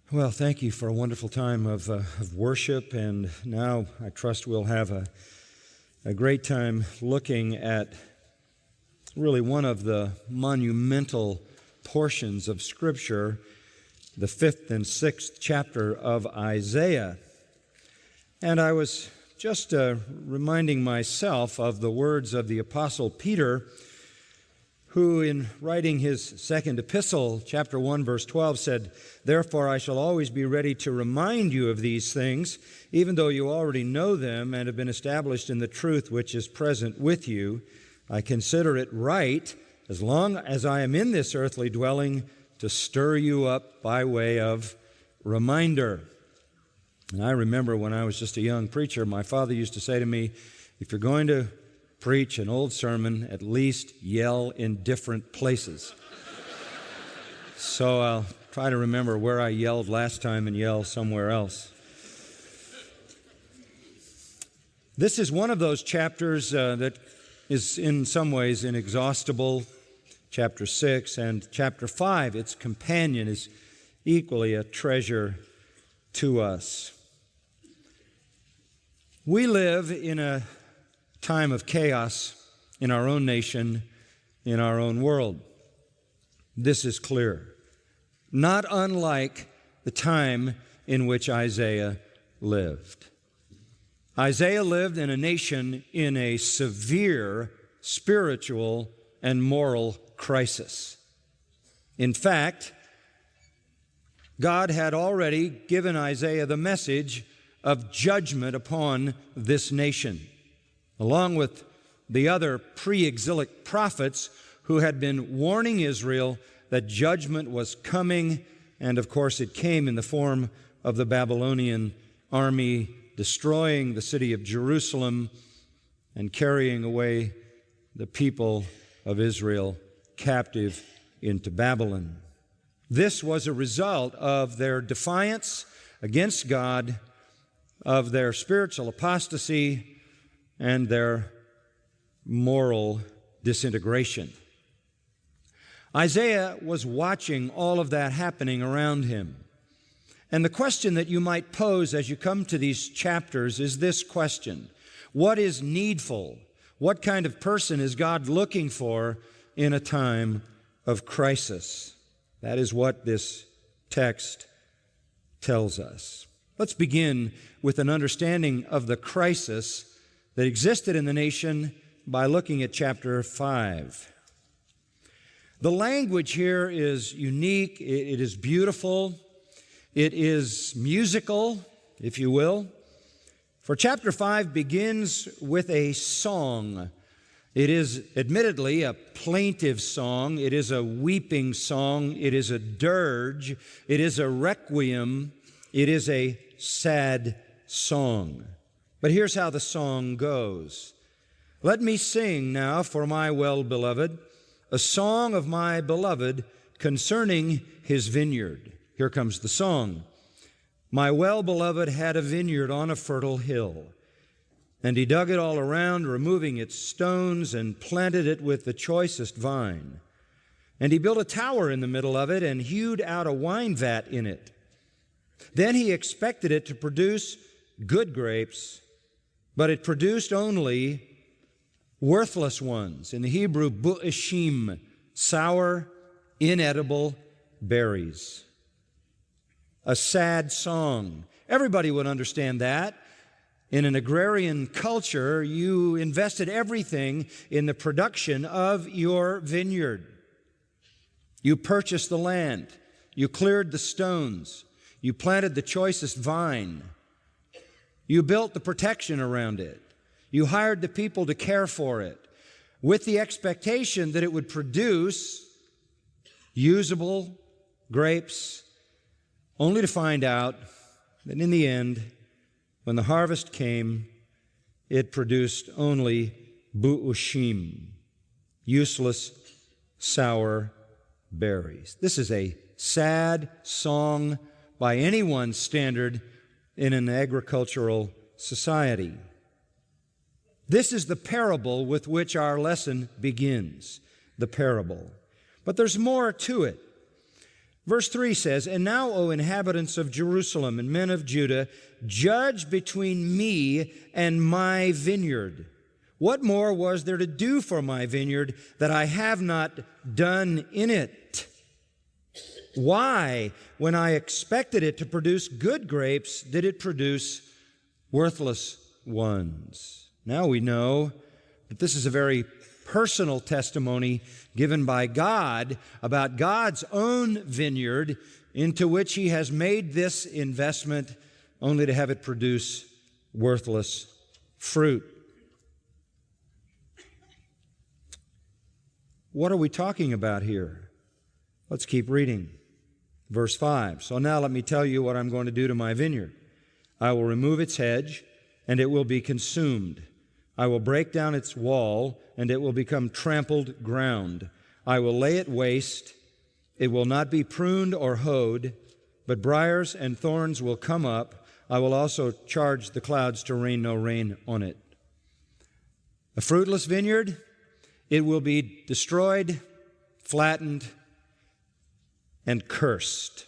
Well, thank you for a wonderful time of worship, and now I trust we'll have a great time looking at really one of the monumental portions of Scripture, the 5th and 6th chapter of Isaiah. And I was just reminding myself of the words of the Apostle Peter, who in writing his second epistle, chapter 1, verse 12, said, "Therefore I shall always be ready to remind you of these things, even though you already know them and have been established in the truth which is present with you. I consider it right, as long as I am in this earthly dwelling, to stir you up by way of reminder." And I remember when I was just a young preacher, my father used to say to me, "If you're going to preach an old sermon, at least yell in different places." So I'll try to remember where I yelled last time and yell somewhere else. This is one of those chapters that is in some ways inexhaustible. Chapter 6 and chapter 5, its companion, is equally a treasure to us. We live in a time of chaos in our own nation, in our own world. This is clear. Not unlike the time in which Isaiah lived. Isaiah lived in a nation in a severe spiritual and moral crisis. In fact, God had already given Isaiah the message of judgment upon this nation, along with the other pre-exilic prophets who had been warning Israel that judgment was coming, and of course it came in the form of the Babylonian army destroying the city of Jerusalem and carrying away the people of Israel captive into Babylon. This was a result of their defiance against God, of their spiritual apostasy, and their moral disintegration. Isaiah was watching all of that happening around him. And the question that you might pose as you come to these chapters is this question: what is needful? What kind of person is God looking for in a time of crisis? That is what this text tells us. Let's begin with an understanding of the crisis that existed in the nation by looking at chapter 5. The language here is unique, it is beautiful, it is musical, if you will. For chapter 5 begins with a song. It is admittedly a plaintive song, it is a weeping song, it is a dirge, it is a requiem, it is a sad song. But here's how the song goes. "Let me sing now for my well-beloved, a song of my beloved concerning his vineyard." Here comes the song. "My well-beloved had a vineyard on a fertile hill, and he dug it all around, removing its stones, and planted it with the choicest vine. And he built a tower in the middle of it and hewed out a wine vat in it. Then he expected it to produce good grapes, but it produced only worthless ones." In the Hebrew, bu'eshim, sour, inedible berries. A sad song. Everybody would understand that. In an agrarian culture, you invested everything in the production of your vineyard. You purchased the land. You cleared the stones. You planted the choicest vine. You built the protection around it. You hired the people to care for it with the expectation that it would produce usable grapes, only to find out that in the end, when the harvest came, it produced only bu'ushim, useless, sour berries. This is a sad song by anyone's standard in an agricultural society. This is the parable with which our lesson begins, the parable. But there's more to it. Verse 3 says, "And now, O inhabitants of Jerusalem and men of Judah, judge between me and my vineyard. What more was there to do for my vineyard that I have not done in it? Why, when I expected it to produce good grapes, did it produce worthless ones?" Now we know that this is a very personal testimony given by God about God's own vineyard into which He has made this investment only to have it produce worthless fruit. What are we talking about here? Let's keep reading. Verse 5, "So now let me tell you what I'm going to do to my vineyard. I will remove its hedge, and it will be consumed. I will break down its wall, and it will become trampled ground. I will lay it waste. It will not be pruned or hoed, but briars and thorns will come up. I will also charge the clouds to rain no rain on it." A fruitless vineyard, it will be destroyed, flattened, and cursed.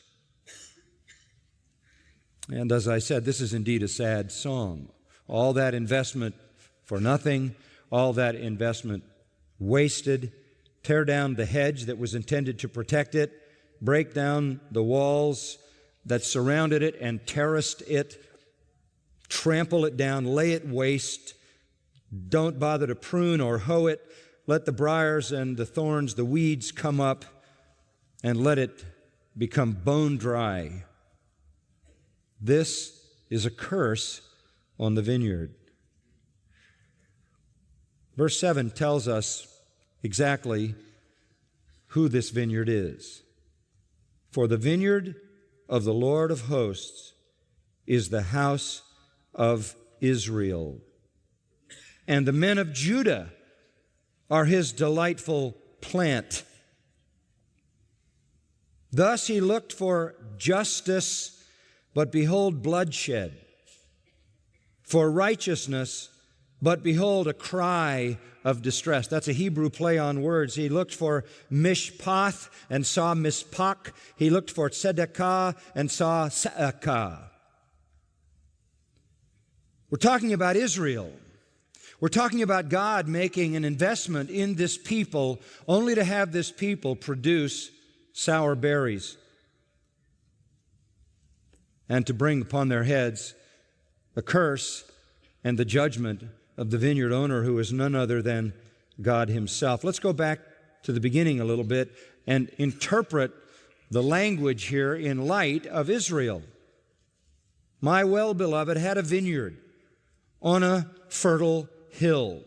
And as I said, this is indeed a sad song. All that investment for nothing, all that investment wasted. Tear down the hedge that was intended to protect it, break down the walls that surrounded it and terraced it, trample it down, lay it waste. Don't bother to prune or hoe it. Let the briars and the thorns, the weeds come up, and let it become bone dry. This is a curse on the vineyard. Verse 7 tells us exactly who this vineyard is. "For the vineyard of the Lord of hosts is the house of Israel, and the men of Judah are His delightful plant. Thus He looked for justice, but behold bloodshed, for righteousness, but behold a cry of distress." That's a Hebrew play on words. He looked for mishpath and saw mispach. He looked for tzedakah and saw sa'akah. We're talking about Israel. We're talking about God making an investment in this people only to have this people produce sour berries and to bring upon their heads a curse and the judgment of the vineyard owner, who is none other than God Himself. Let's go back to the beginning a little bit and interpret the language here in light of Israel. "My well-beloved had a vineyard on a fertile hill."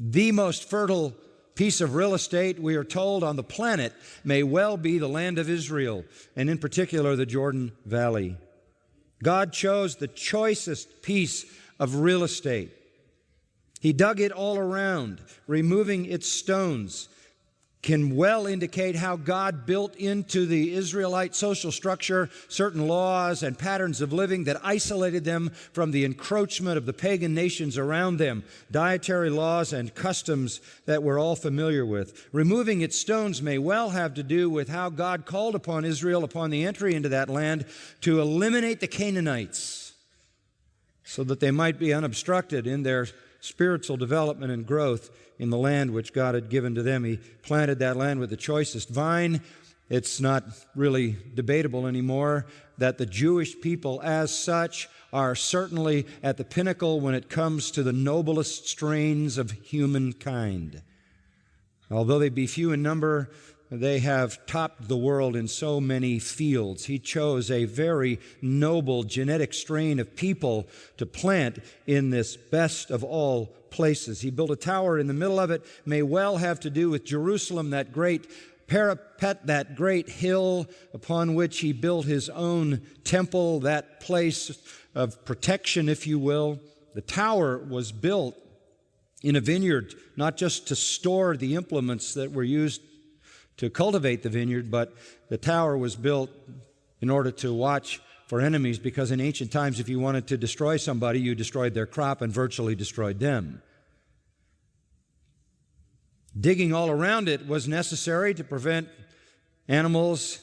The most fertile piece of real estate, we are told, on the planet may well be the land of Israel, and in particular the Jordan Valley. God chose the choicest piece of real estate. He dug it all around, removing its stones. Can well indicate how God built into the Israelite social structure certain laws and patterns of living that isolated them from the encroachment of the pagan nations around them, dietary laws and customs that we're all familiar with. Removing its stones may well have to do with how God called upon Israel upon the entry into that land to eliminate the Canaanites so that they might be unobstructed in their spiritual development and growth in the land which God had given to them. He planted that land with the choicest vine. It's not really debatable anymore that the Jewish people as such are certainly at the pinnacle when it comes to the noblest strains of humankind. Although they be few in number, they have topped the world in so many fields. He chose a very noble genetic strain of people to plant in this best of all places. He built a tower in the middle of it, may well have to do with Jerusalem, that great parapet, that great hill upon which he built his own temple, that place of protection, if you will. The tower was built in a vineyard, not just to store the implements that were used to cultivate the vineyard, but the tower was built in order to watch for enemies, because in ancient times, if you wanted to destroy somebody, you destroyed their crop and virtually destroyed them. Digging all around it was necessary to prevent animals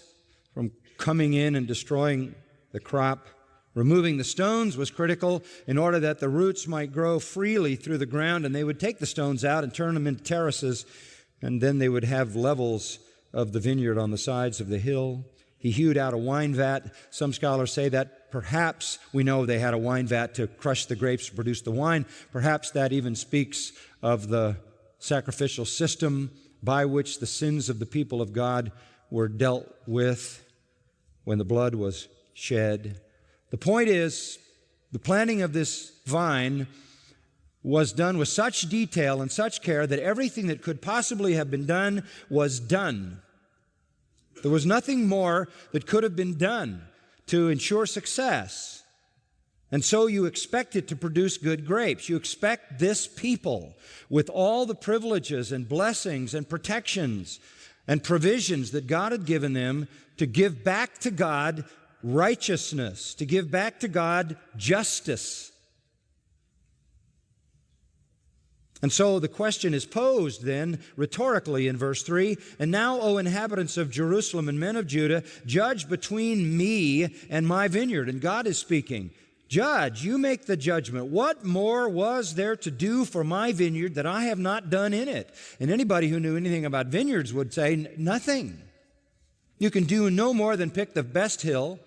from coming in and destroying the crop. Removing the stones was critical in order that the roots might grow freely through the ground, and they would take the stones out and turn them into terraces, and then they would have levels of the vineyard on the sides of the hill. He hewed out a wine vat. Some scholars say that perhaps, we know they had a wine vat to crush the grapes to produce the wine. Perhaps that even speaks of the sacrificial system by which the sins of the people of God were dealt with when the blood was shed. The point is, the planting of this vine was done with such detail and such care that everything that could possibly have been done was done. There was nothing more that could have been done to ensure success. And so you expect it to produce good grapes. You expect this people, with all the privileges and blessings and protections and provisions that God had given them, to give back to God righteousness, to give back to God justice. And so the question is posed then rhetorically in verse 3, "And now, O inhabitants of Jerusalem and men of Judah, judge between me and my vineyard." And God is speaking. Judge, you make the judgment. What more was there to do for my vineyard that I have not done in it? And anybody who knew anything about vineyards would say, nothing. You can do no more than pick the best hill,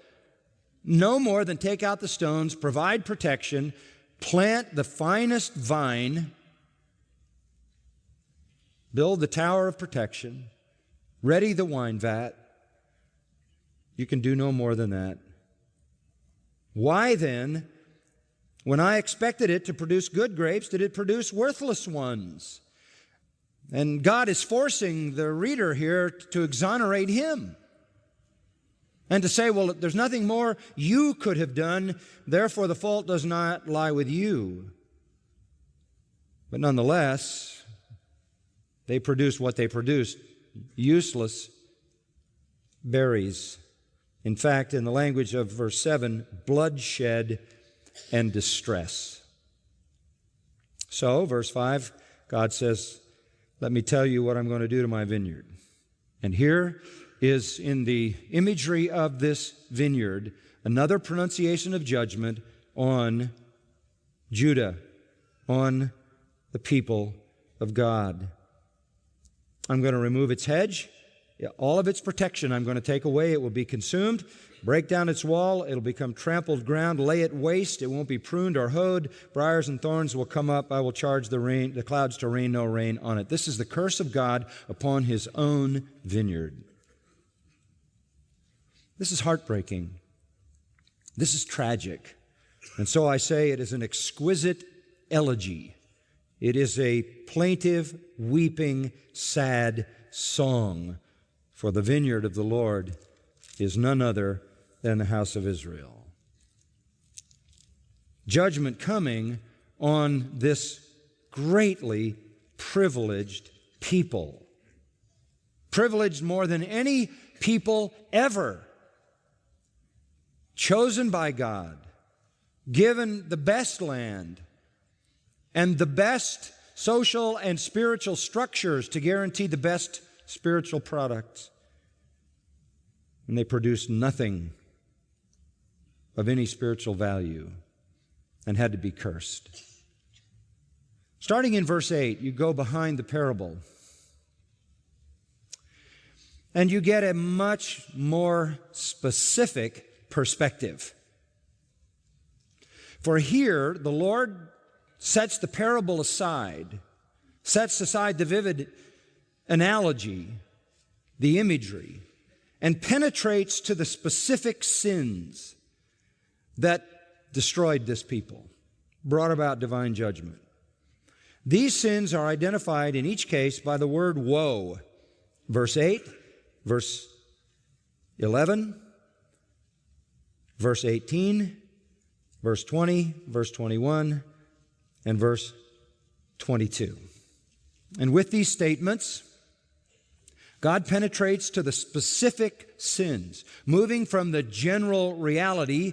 no more than take out the stones, provide protection, plant the finest vine, build the tower of protection, ready the wine vat. You can do no more than that. Why then, when I expected it to produce good grapes, did it produce worthless ones? And God is forcing the reader here to exonerate him and to say, well, there's nothing more you could have done, therefore the fault does not lie with you. But nonetheless, they produced what they produced, useless berries. In fact, in the language of verse 7, bloodshed and distress. So, verse 5, God says, let me tell you what I'm going to do to my vineyard. And here is, in the imagery of this vineyard, another pronunciation of judgment on Judah, on the people of God. I'm going to remove its hedge. All of its protection I'm going to take away. It will be consumed. Break down its wall. It'll become trampled ground. Lay it waste. It won't be pruned or hoed. Briars and thorns will come up. I will charge the clouds to rain no rain on it. This is the curse of God upon His own vineyard. This is heartbreaking. This is tragic. And so I say it is an exquisite elegy. It is a plaintive, weeping, sad song. For the vineyard of the Lord is none other than the house of Israel. Judgment coming on this greatly privileged people. Privileged more than any people ever. Chosen by God. Given the best land and the best social and spiritual structures to guarantee the best spiritual products. And they produce nothing of any spiritual value and had to be cursed. Starting in verse 8, you go behind the parable and you get a much more specific perspective. For here, the Lord sets the parable aside, sets aside the vivid analogy, the imagery, and penetrates to the specific sins that destroyed this people, brought about divine judgment. These sins are identified in each case by the word woe. Verse 8, verse 11, verse 18, verse 20, verse 21, and verse 22. And with these statements, God penetrates to the specific sins, moving from the general reality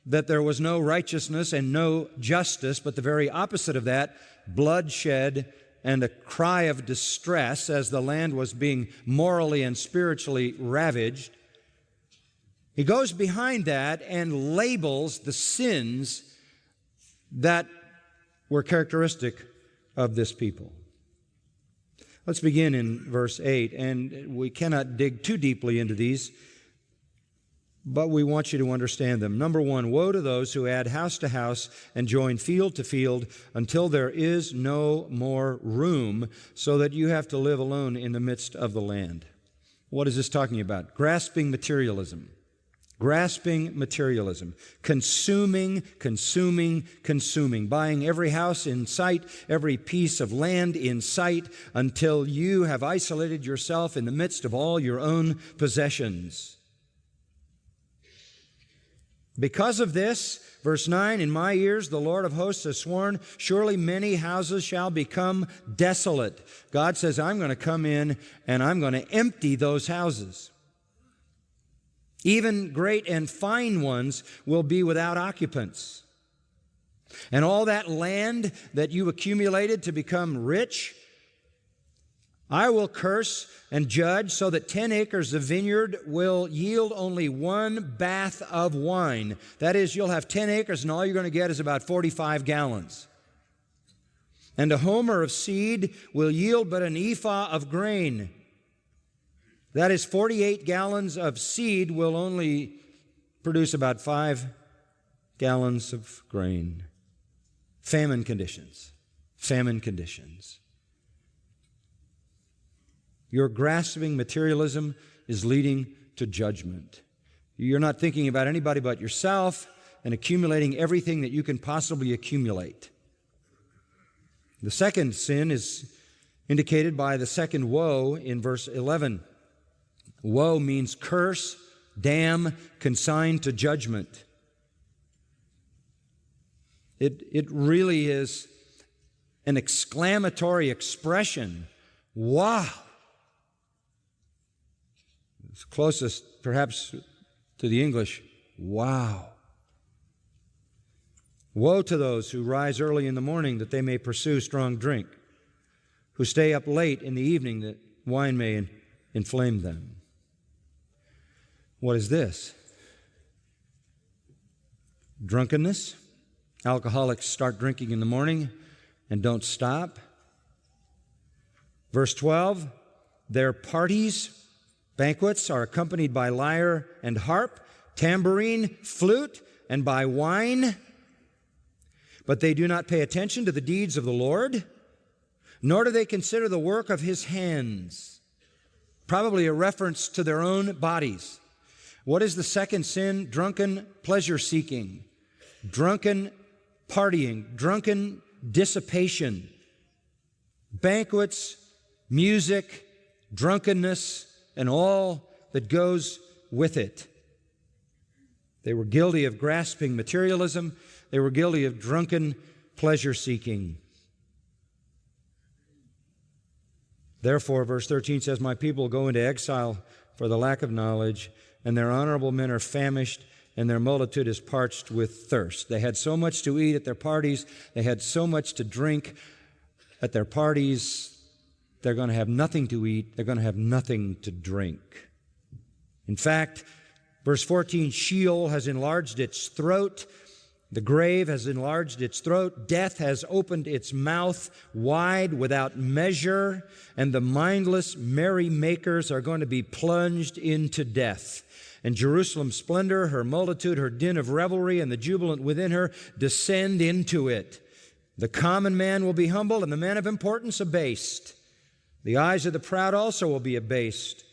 that there was no righteousness and no justice, but the very opposite of that, bloodshed and a cry of distress as the land was being morally and spiritually ravaged. He goes behind that and labels the sins that were characteristic of this people. Let's begin in verse 8, and we cannot dig too deeply into these, but we want you to understand them. Number one, woe to those who add house to house and join field to field until there is no more room, so that you have to live alone in the midst of the land. What is this talking about? Grasping materialism. Grasping materialism. Consuming, buying every house in sight, every piece of land in sight, until you have isolated yourself in the midst of all your own possessions. Because of this, verse 9, in my ears the Lord of hosts has sworn, surely many houses shall become desolate. God says, I'm going to come in and I'm going to empty those houses. Even great and fine ones will be without occupants. And all that land that you accumulated to become rich, I will curse and judge, so that 10 acres of vineyard will yield only 1 bath of wine. That is, you'll have 10 acres and all you're going to get is about 45 gallons. And a homer of seed will yield but an ephah of grain. That is, 48 gallons of seed will only produce about 5 gallons of grain. Famine conditions. Famine conditions. Your grasping materialism is leading to judgment. You're not thinking about anybody but yourself and accumulating everything that you can possibly accumulate. The second sin is indicated by the second woe in verse 11. Woe means curse, damn, consign to judgment. It really is an exclamatory expression. Wow! It's closest, perhaps, to the English, wow. Woe to those who rise early in the morning that they may pursue strong drink, who stay up late in the evening that wine may inflame them. What is this? Drunkenness. Alcoholics start drinking in the morning and don't stop. Verse 12, their parties, banquets, are accompanied by lyre and harp, tambourine, flute, and by wine. But they do not pay attention to the deeds of the Lord, nor do they consider the work of His hands. Probably a reference to their own bodies. What is the second sin? Drunken pleasure-seeking, drunken partying, drunken dissipation, banquets, music, drunkenness, and all that goes with it. They were guilty of grasping materialism. They were guilty of drunken pleasure-seeking. Therefore, verse 13 says, my people go into exile for the lack of knowledge, and their honorable men are famished, and their multitude is parched with thirst. They had so much to eat at their parties. They had so much to drink at their parties. They're going to have nothing to eat. They're going to have nothing to drink. In fact, verse 14, Sheol has enlarged its throat. The grave has enlarged its throat. Death has opened its mouth wide without measure. And the mindless merrymakers are going to be plunged into death. And Jerusalem's splendor, her multitude, her din of revelry, and the jubilant within her descend into it. The common man will be humbled, and the man of importance abased. The eyes of the proud also will be abased.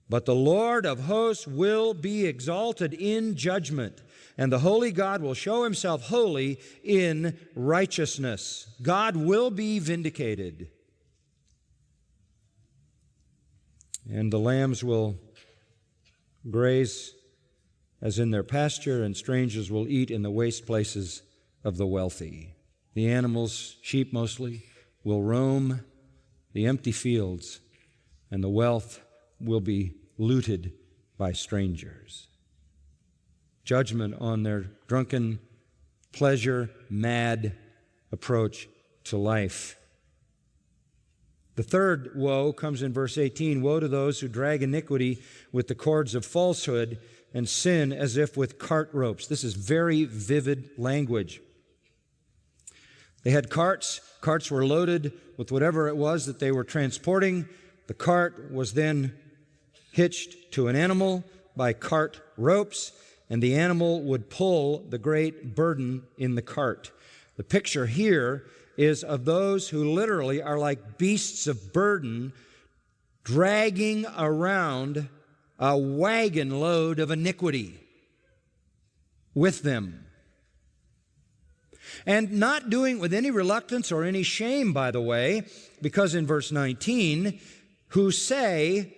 But the Lord of hosts will be exalted in judgment, and the holy God will show Himself holy in righteousness. God will be vindicated. And the lambs will graze as in their pasture, and strangers will eat in the waste places of the wealthy. The animals, sheep mostly, will roam the empty fields, and the wealth will be looted by strangers. Judgment on their drunken, pleasure-mad approach to life. The third woe comes in verse 18. Woe to those who drag iniquity with the cords of falsehood and sin as if with cart ropes. This is very vivid language. They had carts. Carts were loaded with whatever it was that they were transporting. The cart was then hitched to an animal by cart ropes, and the animal would pull the great burden in the cart. The picture here is of those who literally are like beasts of burden dragging around a wagon load of iniquity with them. And not doing it with any reluctance or any shame, by the way, because in verse 19, who say,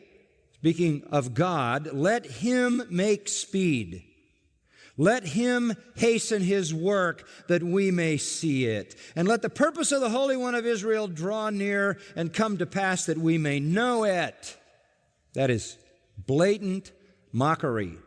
speaking of God, let him make speed. Let him hasten his work that we may see it. And let the purpose of the Holy One of Israel draw near and come to pass that we may know it. That is blatant mockery.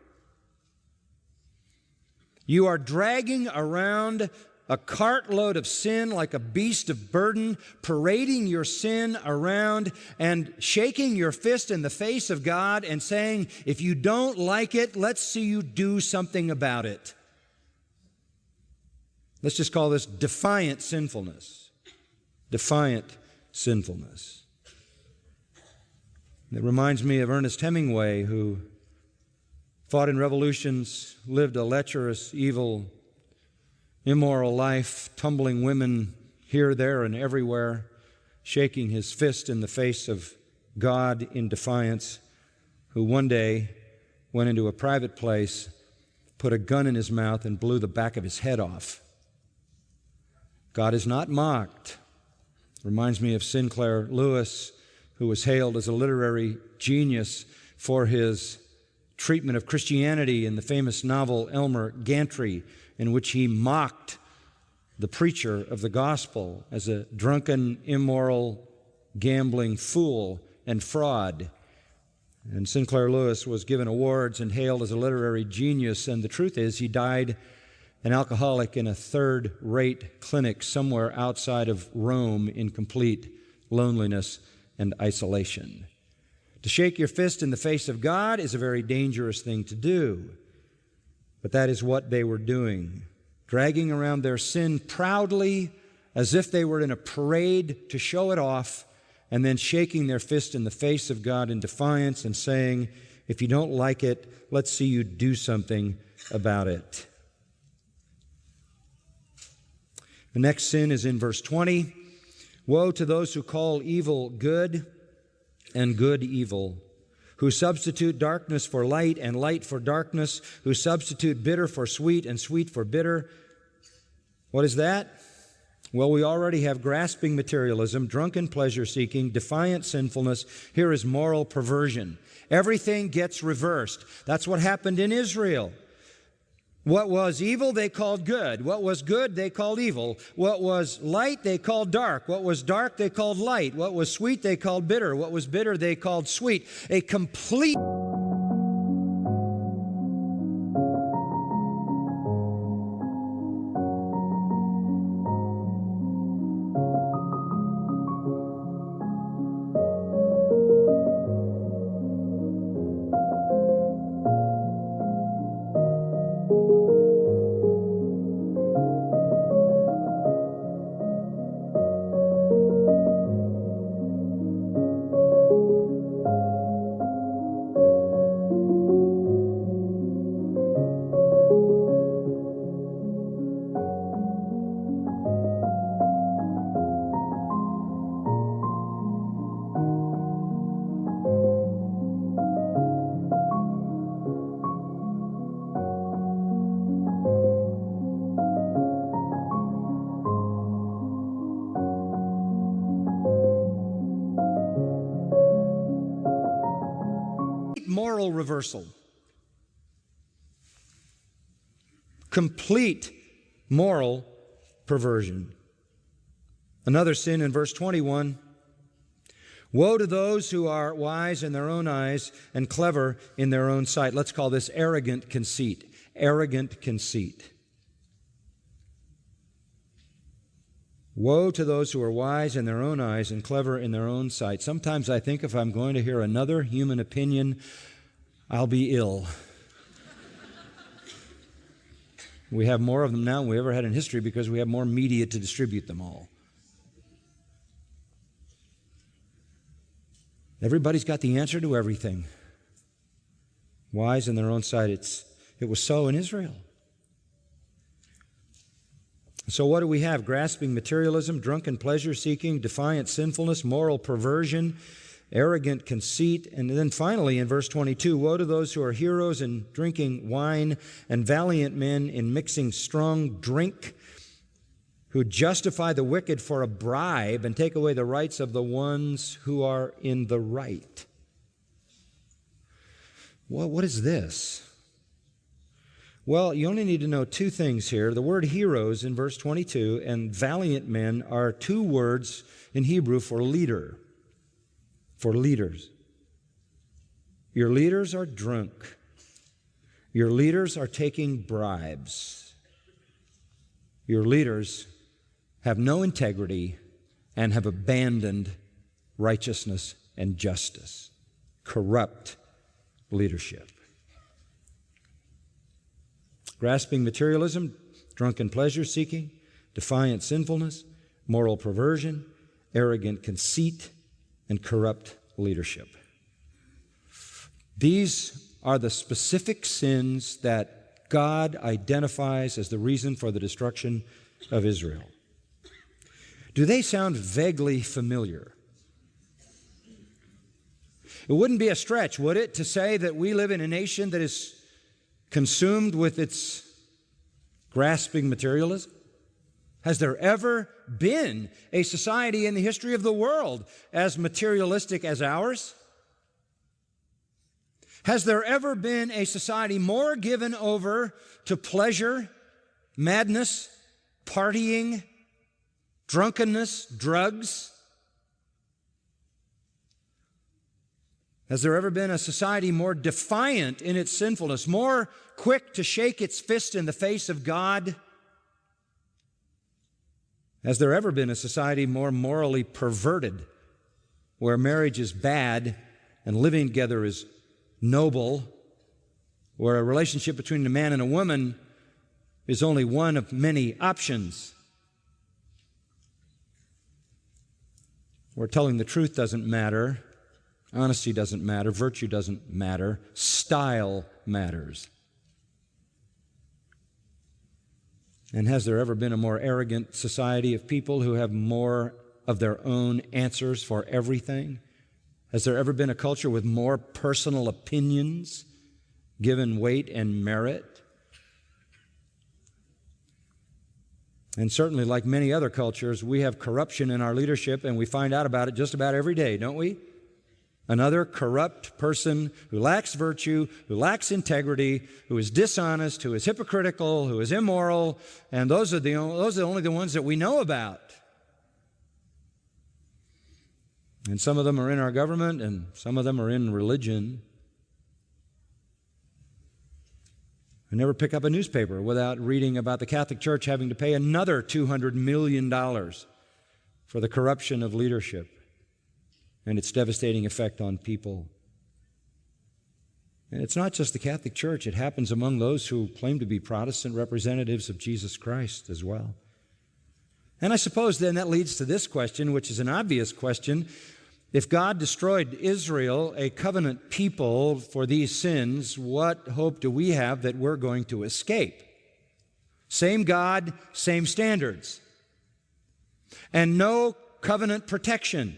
You are dragging around a cartload of sin like a beast of burden, parading your sin around and shaking your fist in the face of God and saying, if you don't like it, let's see you do something about it. Let's just call this defiant sinfulness. Defiant sinfulness. It reminds me of Ernest Hemingway, who fought in revolutions, lived a lecherous, evil, immoral life, tumbling women here, there, and everywhere, shaking his fist in the face of God in defiance, who one day went into a private place, put a gun in his mouth, and blew the back of his head off. God is not mocked. Reminds me of Sinclair Lewis, who was hailed as a literary genius for his treatment of Christianity in the famous novel Elmer Gantry, in which he mocked the preacher of the gospel as a drunken, immoral, gambling fool and fraud. And Sinclair Lewis was given awards and hailed as a literary genius, and the truth is he died an alcoholic in a third-rate clinic somewhere outside of Rome in complete loneliness and isolation. To shake your fist in the face of God is a very dangerous thing to do. But that is what they were doing, dragging around their sin proudly as if they were in a parade to show it off, and then shaking their fist in the face of God in defiance and saying, if you don't like it, let's see you do something about it. The next sin is in verse 20. Woe to those who call evil good and good evil, who substitute darkness for light and light for darkness, who substitute bitter for sweet and sweet for bitter. What is that? Well, we already have grasping materialism, drunken pleasure-seeking, defiant sinfulness. Here is moral perversion. Everything gets reversed. That's what happened in Israel. What was evil, they called good. What was good, they called evil. What was light, they called dark. What was dark, they called light. What was sweet, they called bitter. What was bitter, they called sweet. A complete moral reversal. Complete moral perversion. Another sin in verse 21. Woe to those who are wise in their own eyes and clever in their own sight. Let's call this arrogant conceit. Arrogant conceit. Woe to those who are wise in their own eyes and clever in their own sight. Sometimes I think if I'm going to hear another human opinion, I'll be ill. We have more of them now than we ever had in history because we have more media to distribute them all. Everybody's got the answer to everything. Wise in their own sight. It was so in Israel. So what do we have? Grasping materialism, drunken pleasure-seeking, defiant sinfulness, moral perversion, arrogant conceit. And then finally in verse 22, woe to those who are heroes in drinking wine and valiant men in mixing strong drink, who justify the wicked for a bribe and take away the rights of the ones who are in the right. Well, what is this? Well, you only need to know two things here. The word heroes in verse 22 and valiant men are two words in Hebrew for leader, for leaders. Your leaders are drunk. Your leaders are taking bribes. Your leaders have no integrity and have abandoned righteousness and justice. Corrupt leadership. Grasping materialism, drunken pleasure-seeking, defiant sinfulness, moral perversion, arrogant conceit, and corrupt leadership. These are the specific sins that God identifies as the reason for the destruction of Israel. Do they sound vaguely familiar? It wouldn't be a stretch, would it, to say that we live in a nation that is consumed with its grasping materialism? Has there ever been a society in the history of the world as materialistic as ours? Has there ever been a society more given over to pleasure, madness, partying, drunkenness, drugs? Has there ever been a society more defiant in its sinfulness, more quick to shake its fist in the face of God? Has there ever been a society more morally perverted, where marriage is bad and living together is noble, where a relationship between a man and a woman is only one of many options, where telling the truth doesn't matter, honesty doesn't matter, virtue doesn't matter, style matters? And has there ever been a more arrogant society of people who have more of their own answers for everything? Has there ever been a culture with more personal opinions given weight and merit? And certainly, like many other cultures, we have corruption in our leadership, and we find out about it just about every day, don't we? Another corrupt person who lacks virtue, who lacks integrity, who is dishonest, who is hypocritical, who is immoral, and those are only the ones that we know about. And some of them are in our government, and some of them are in religion. I never pick up a newspaper without reading about the Catholic Church having to pay another $200 million for the corruption of leadership and its devastating effect on people. And it's not just the Catholic Church. It happens among those who claim to be Protestant representatives of Jesus Christ as well. And I suppose then that leads to this question, which is an obvious question. If God destroyed Israel, a covenant people, for these sins, what hope do we have that we're going to escape? Same God, same standards. And no covenant protection.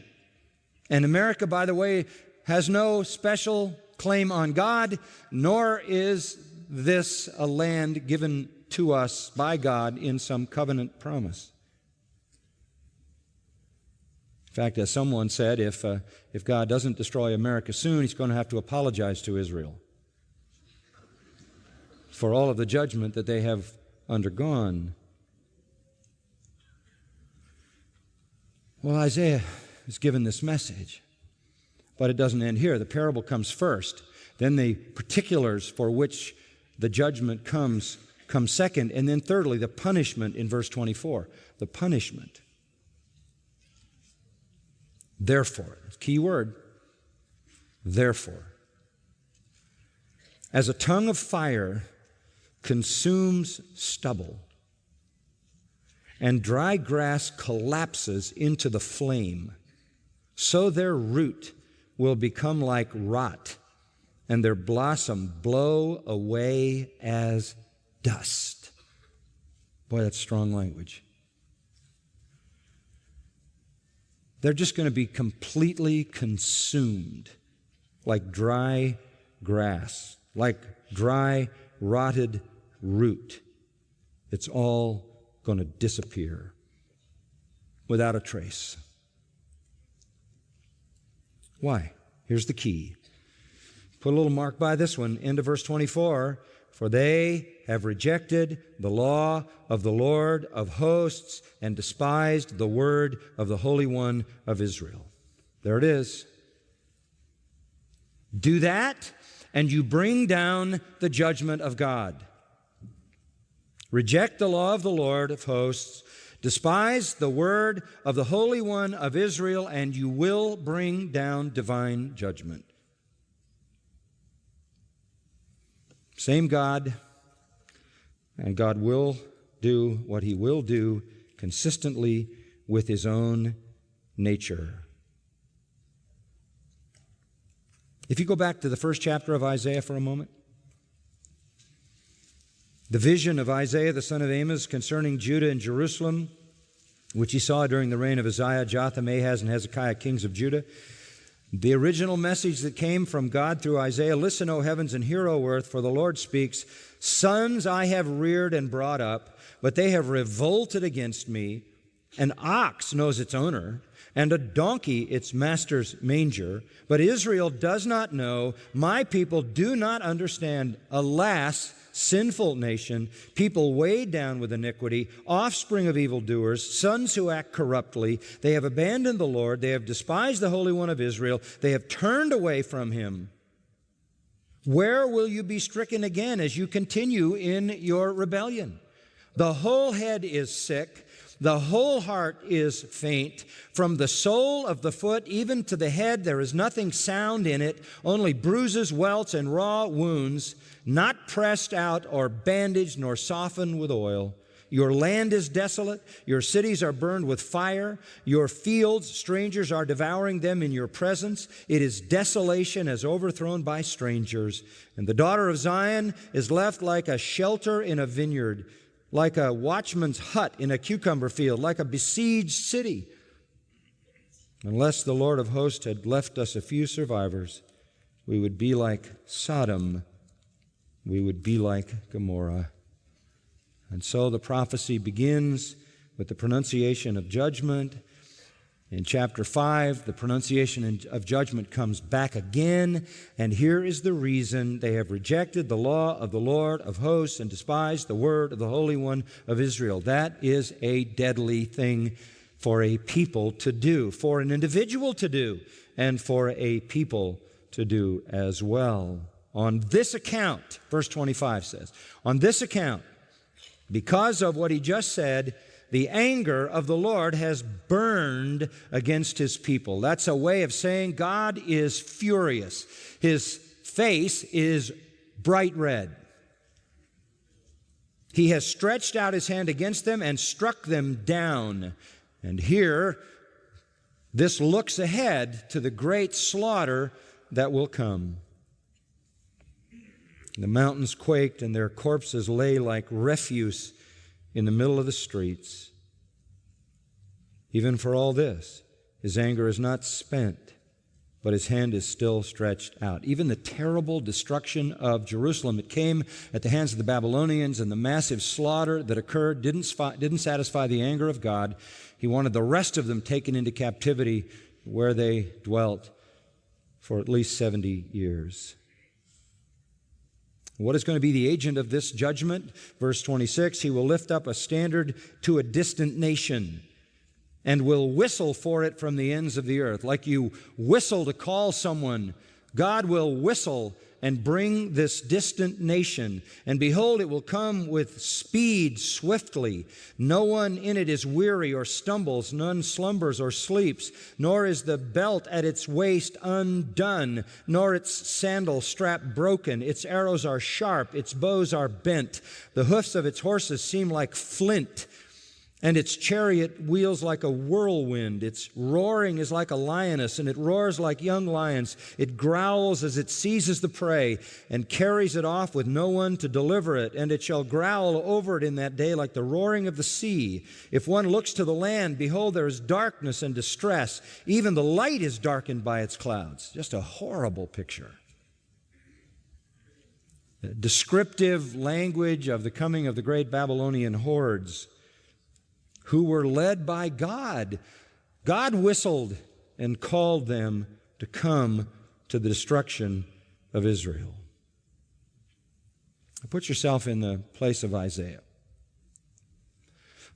And America, by the way, has no special claim on God, nor is this a land given to us by God in some covenant promise. In fact, as someone said, if God doesn't destroy America soon, He's going to have to apologize to Israel for all of the judgment that they have undergone. Well, Isaiah is given this message, but it doesn't end here. The parable comes first. Then the particulars for which the judgment comes second. And then thirdly, the punishment in verse 24. The punishment. Therefore, key word, therefore, as a tongue of fire consumes stubble, and dry grass collapses into the flame, so their root will become like rot, and their blossom blow away as dust. Boy, that's strong language. They're just going to be completely consumed like dry grass, like dry, rotted root. It's all going to disappear without a trace. Why? Here's the key. Put a little mark by this one, into verse 24. For they have rejected the law of the Lord of hosts and despised the word of the Holy One of Israel. There it is. Do that, and you bring down the judgment of God. Reject the law of the Lord of hosts, despise the word of the Holy One of Israel, and you will bring down divine judgment. Same God, and God will do what He will do consistently with His own nature. If you go back to the first chapter of Isaiah for a moment, the vision of Isaiah the son of Amos concerning Judah and Jerusalem, which he saw during the reign of Uzziah, Jotham, Ahaz, and Hezekiah, kings of Judah. The original message that came from God through Isaiah, listen, O heavens, and hear, O earth, for the Lord speaks, sons I have reared and brought up, but they have revolted against me. An ox knows its owner, and a donkey its master's manger. But Israel does not know, my people do not understand. Alas, sinful nation, people weighed down with iniquity, offspring of evildoers, sons who act corruptly. They have abandoned the Lord. They have despised the Holy One of Israel. They have turned away from Him. Where will you be stricken again as you continue in your rebellion? The whole head is sick. The whole heart is faint. From the sole of the foot even to the head, there is nothing sound in it, only bruises, welts, and raw wounds, not pressed out or bandaged nor softened with oil. Your land is desolate. Your cities are burned with fire. Your fields, strangers are devouring them in your presence. It is desolation as overthrown by strangers. And the daughter of Zion is left like a shelter in a vineyard, like a watchman's hut in a cucumber field, like a besieged city. Unless the Lord of hosts had left us a few survivors, we would be like Sodom. We would be like Gomorrah. And so the prophecy begins with the pronunciation of judgment. In chapter 5, the pronunciation of judgment comes back again, and here is the reason: they have rejected the law of the Lord of hosts and despised the word of the Holy One of Israel. That is a deadly thing for a people to do, for an individual to do, and for a people to do as well. On this account, verse 25 says, on this account, because of what he just said, the anger of the Lord has burned against His people. That's a way of saying God is furious. His face is bright red. He has stretched out His hand against them and struck them down. And here, this looks ahead to the great slaughter that will come. The mountains quaked and their corpses lay like refuse in the middle of the streets. Even for all this, His anger is not spent, but His hand is still stretched out. Even the terrible destruction of Jerusalem that came at the hands of the Babylonians and the massive slaughter that occurred didn't satisfy the anger of God. He wanted the rest of them taken into captivity where they dwelt for at least 70 years. What is going to be the agent of this judgment? Verse 26, He will lift up a standard to a distant nation and will whistle for it from the ends of the earth. Like you whistle to call someone, God will whistle and bring this distant nation. And behold, it will come with speed swiftly. No one in it is weary or stumbles, none slumbers or sleeps, nor is the belt at its waist undone, nor its sandal strap broken. Its arrows are sharp, its bows are bent. The hoofs of its horses seem like flint, and its chariot wheels like a whirlwind. Its roaring is like a lioness, and it roars like young lions. It growls as it seizes the prey and carries it off with no one to deliver it. And it shall growl over it in that day like the roaring of the sea. If one looks to the land, behold, there is darkness and distress. Even the light is darkened by its clouds. Just a horrible picture. The descriptive language of the coming of the great Babylonian hordes, who were led by God. God whistled and called them to come to the destruction of Israel. Put yourself in the place of Isaiah.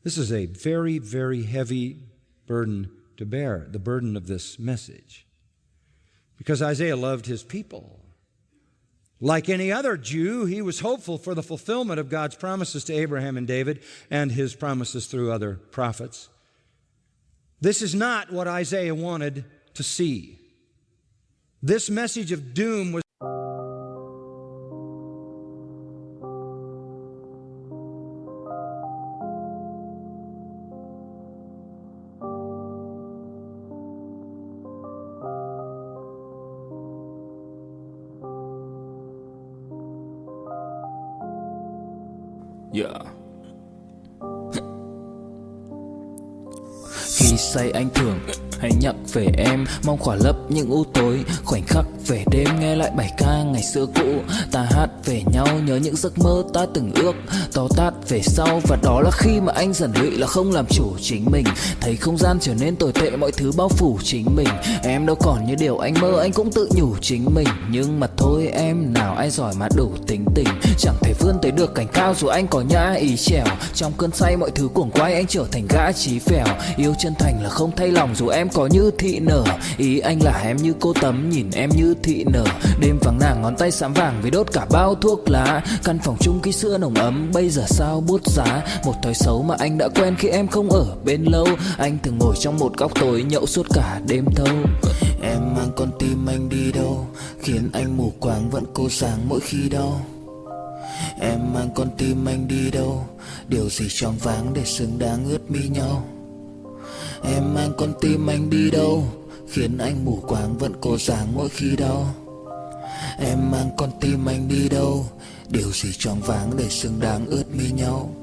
This is a very, very heavy burden to bear, the burden of this message, because Isaiah loved his people. Like any other Jew, he was hopeful for the fulfillment of God's promises to Abraham and David and his promises through other prophets. This is not what Isaiah wanted to see. This message of doom was Khi say anh thường hay nhắc về em, mong khỏa lấp những u tối khoảnh khắc về đêm. Nghe lại bài ca ngày xưa cũ, ta hát về nhau, nhớ những giấc mơ ta từng ước to tát về sau. Và đó là khi mà anh dần lụy là không làm chủ chính mình, thấy không gian trở nên tồi tệ, mọi thứ bao phủ chính mình. Em đâu còn như điều anh mơ, anh cũng tự nhủ chính mình. Nhưng mà thôi em, nào ai giỏi mà đủ tính tình, chẳng thể vươn tới được cảnh cao dù anh có nhã ý trèo. Trong cơn say mọi thứ cuồng quay, anh trở thành gã chí phèo. Yêu chân thành là không thay lòng dù em có như thị nở. Ý anh là em như cô tấm, nhìn em như thị nở. Đêm vắng nàng ngón tay xám vàng vì đốt cả bao thuốc lá. Căn phòng chung khi xưa nồng ấm, bây giờ sao bút giá. Một thói xấu mà anh đã quen khi em không ở bên lâu. Anh thường ngồi trong một góc tối nhậu suốt cả đêm thâu. Em mang con tim anh đi đâu, khiến anh mù quáng vẫn cố sáng mỗi khi đau. Em mang con tim anh đi đâu, điều gì choáng váng để xứng đáng ướt mi nhau. Em mang con tim anh đi đâu, khiến anh mù quáng vẫn cố sáng mỗi khi đau. Em mang con tim anh đi đâu, điều gì choáng váng để xứng đáng ướt mi nhau.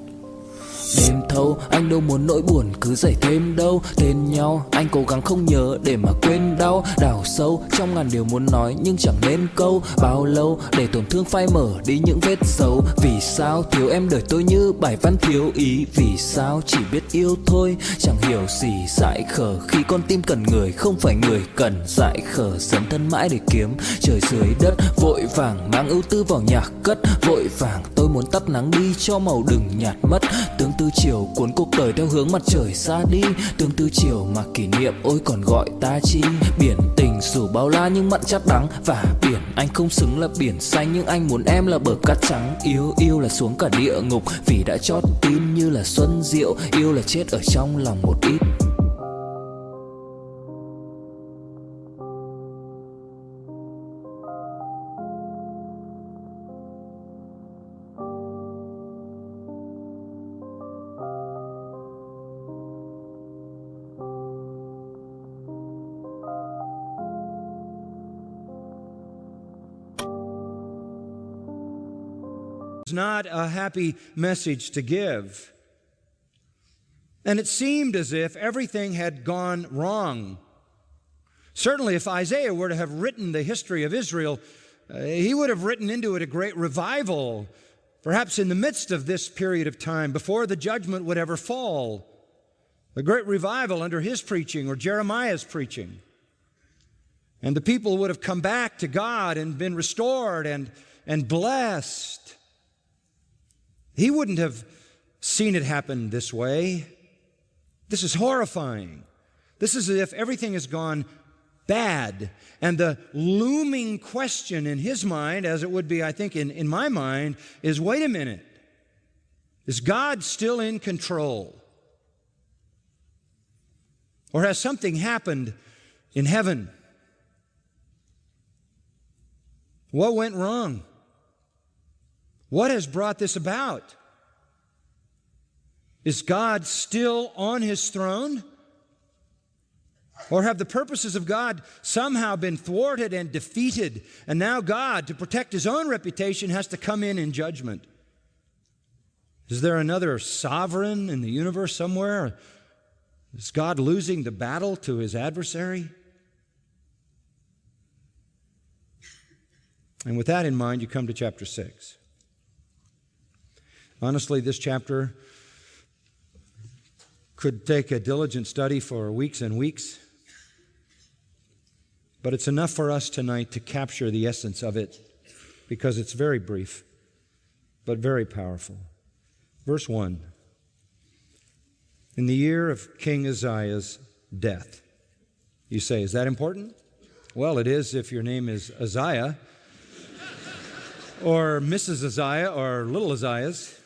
Đêm thâu, anh đâu muốn nỗi buồn cứ dày thêm đâu. Tên nhau, anh cố gắng không nhớ để mà quên đau. Đào sâu, trong ngàn điều muốn nói nhưng chẳng nên câu. Bao lâu để tổn thương phai mở đi những vết dấu. Vì sao thiếu em đời tôi như bài văn thiếu ý. Vì sao chỉ biết yêu thôi, chẳng hiểu gì dại khờ. Khi con tim cần người, không phải người cần dại khờ. Dấn thân mãi để kiếm trời dưới đất. Vội vàng mang ưu tư vào nhạc cất. Vội vàng tôi muốn tắt nắng đi cho màu đừng nhạt mất. Tương tư chiều cuốn cuộc đời theo hướng mặt trời xa đi. Tương tư chiều mà kỷ niệm ôi còn gọi ta chi. Biển tình dù bao la nhưng mặn chát đắng. Và biển anh không xứng là biển xanh, nhưng anh muốn em là bờ cát trắng. Yêu là xuống cả địa ngục vì đã chót tin như là xuân diệu. Yêu là chết ở trong lòng một ít. Not a happy message to give. And it seemed as if everything had gone wrong. Certainly, if Isaiah were to have written the history of Israel, he would have written into it a great revival, perhaps in the midst of this period of time, before the judgment would ever fall. A great revival under his preaching or Jeremiah's preaching. And the people would have come back to God and been restored and blessed. He wouldn't have seen it happen this way. This is horrifying. This is as if everything has gone bad. And the looming question in his mind, as it would be, I think, in my mind, is, wait a minute. Is God still in control? Or has something happened in heaven? What went wrong? What has brought this about? Is God still on his throne? Or have the purposes of God somehow been thwarted and defeated, and now God, to protect his own reputation, has to come in judgment? Is there another sovereign in the universe somewhere? Is God losing the battle to his adversary? And with that in mind, you come to chapter 6. Honestly, this chapter could take a diligent study for weeks and weeks, but it's enough for us tonight to capture the essence of it, because it's very brief, but very powerful. Verse 1. In the year of King Uzziah's death. You say, is that important? Well, it is if your name is Uzziah, or Mrs. Uzziah, or little Uzziahs.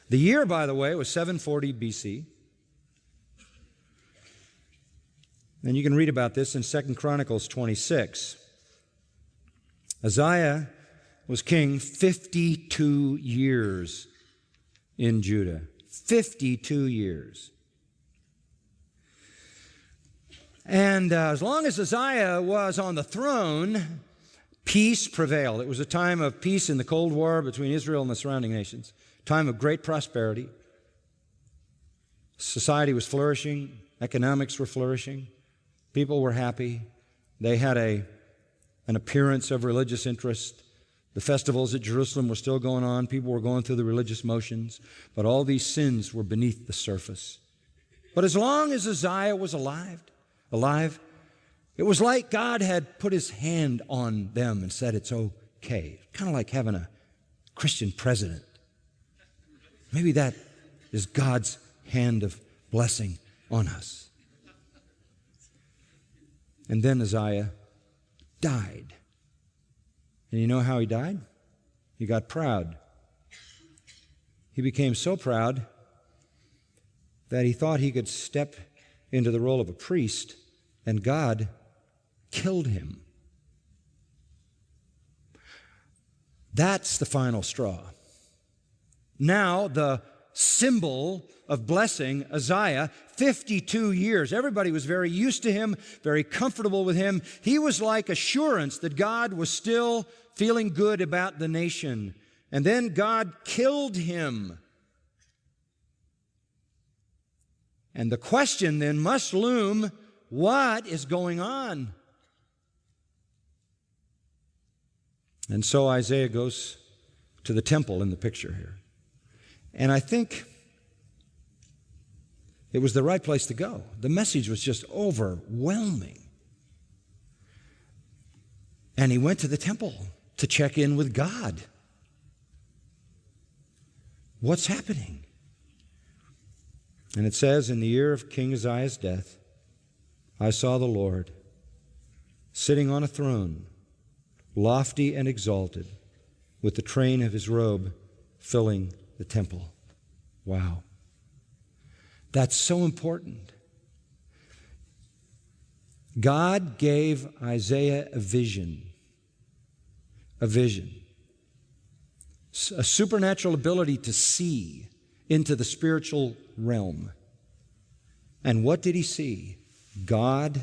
The year, by the way, was 740 BC. And you can read about this in 2 Chronicles 26. Uzziah was king 52 years in Judah. 52 years. And as long as Uzziah was on the throne, peace prevailed. It was a time of peace in the Cold War between Israel and the surrounding nations. Time of great prosperity. Society was flourishing. Economics were flourishing. People were happy. They had an appearance of religious interest. The festivals at Jerusalem were still going on. People were going through the religious motions. But all these sins were beneath the surface. But as long as Uzziah was alive, it was like God had put his hand on them and said it's okay. Kind of like having a Christian president. Maybe that is God's hand of blessing on us. And then Uzziah died. And you know how he died? He got proud. He became so proud that he thought he could step into the role of a priest, and God killed him. That's the final straw. Now, the symbol of blessing, Uzziah, 52 years. Everybody was very used to him, very comfortable with him. He was like assurance that God was still feeling good about the nation. And then God killed him. And the question then must loom, what is going on? And so Isaiah goes to the temple in the picture here. And I think it was the right place to go. The message was just overwhelming. And he went to the temple to check in with God. What's happening? And it says, in the year of King Uzziah's death, I saw the Lord sitting on a throne, lofty and exalted, with the train of his robe filling the temple. Wow. That's so important. God gave Isaiah a vision, a supernatural ability to see into the spiritual realm. And what did he see? God,